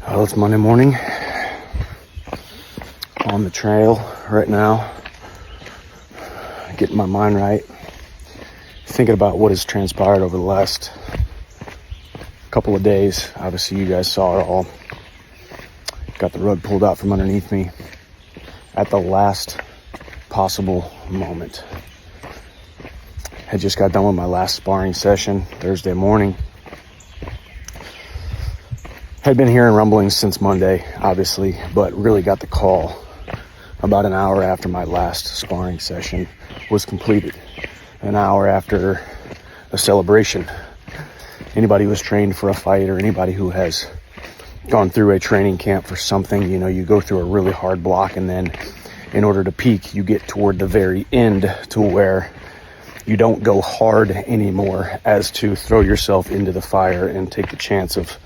Well, it's Monday morning. On the trail right now, getting my mind right, thinking about what has transpired over the last couple of days. Obviously, you guys saw it all. Got the rug pulled out from underneath me at the last possible moment. I just got done with my last sparring session Thursday morning. Had been hearing rumblings since Monday, obviously, but really got the call about an hour after my last sparring session was completed. An hour after a celebration. Anybody who has trained for a fight or anybody who has gone through a training camp for something, you know, you go through a really hard block, and then in order to peak, you get toward the very end to where you don't go hard anymore, as to throw yourself into the fire and take the chance of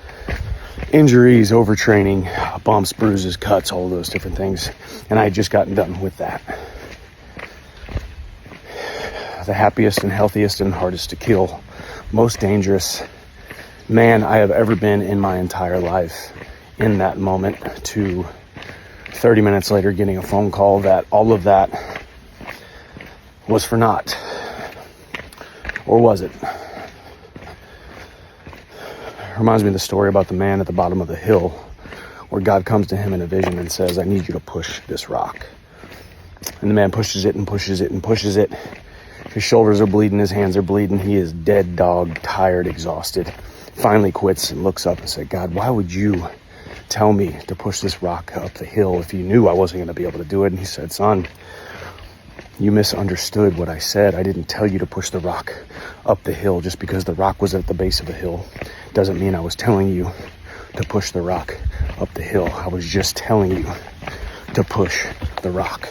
injuries, overtraining, bumps, bruises, cuts, all those different things. And I had just gotten done with that. The happiest and healthiest and hardest to kill, most dangerous man I have ever been in my entire life. In that moment, to 30 minutes later getting a phone call that all of that was for naught. Or was it? Reminds me of the story about the man at the bottom of the hill, where God comes to him in a vision and says, I need you to push this rock. And the man pushes it and pushes it and pushes it. His shoulders are bleeding, his hands are bleeding. He is dead dog, tired, exhausted. Finally quits and looks up and said, God, why would you tell me to push this rock up the hill if you knew I wasn't going to be able to do it? And he said, son, you misunderstood what I said. I didn't tell you to push the rock up the hill. Just because the rock was at the base of the hill doesn't mean I was telling you to push the rock up the hill. I was just telling you to push the rock.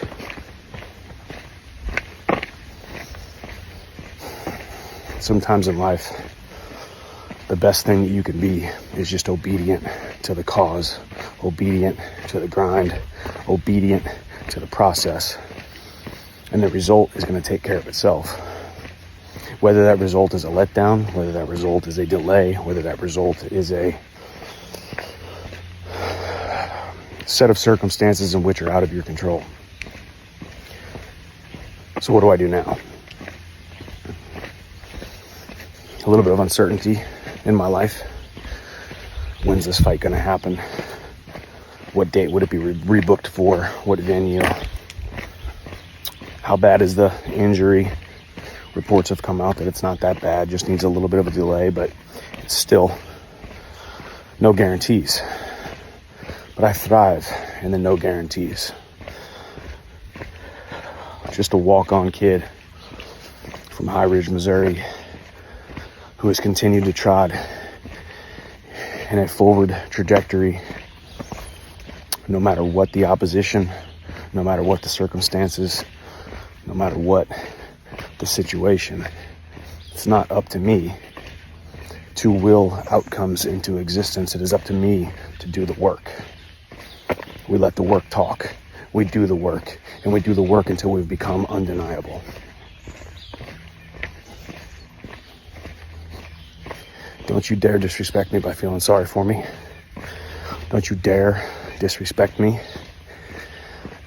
Sometimes in life, the best thing that you can be is just obedient to the cause, obedient to the grind, obedient to the process. And the result is going to take care of itself. Whether that result is a letdown, whether that result is a delay, whether that result is a set of circumstances in which are out of your control. So what do I do now? A little bit of uncertainty in my life. When's this fight going to happen? What date would it be rebooked for? What venue? How bad is the injury? Reports have come out that it's not that bad, just needs a little bit of a delay, but it's still no guarantees. But I thrive in the no guarantees. Just a walk-on kid from High Ridge, Missouri, who has continued to trot in a forward trajectory, no matter what the opposition, no matter what the circumstances, no matter what the situation. It's not up to me to will outcomes into existence. It is up to me to do the work. We let the work talk. We do the work, and we do the work until we've become undeniable. Don't you dare disrespect me by feeling sorry for me. Don't you dare disrespect me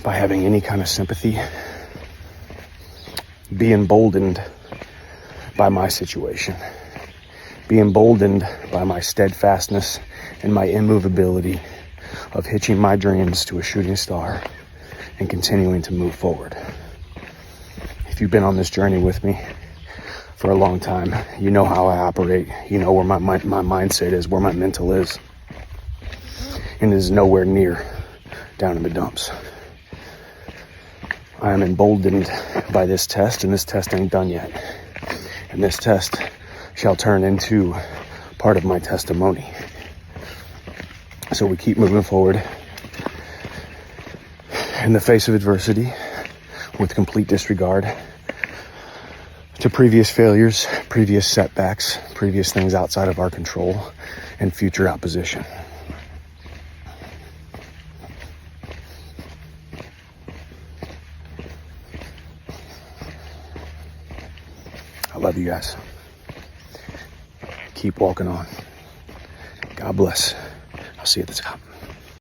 by having any kind of sympathy. Be emboldened by my situation. Be emboldened by my steadfastness and my immovability of hitching my dreams to a shooting star and continuing to move forward. If you've been on this journey with me for a long time, you know how I operate. You know where my mindset is, where my mental is. And it is nowhere near down in the dumps. I am emboldened by this test, and this test ain't done yet. And this test shall turn into part of my testimony. So we keep moving forward in the face of adversity with complete disregard to previous failures, previous setbacks, previous things outside of our control, and future opposition. I love you guys. Keep walking on. God bless. I'll see you at the top.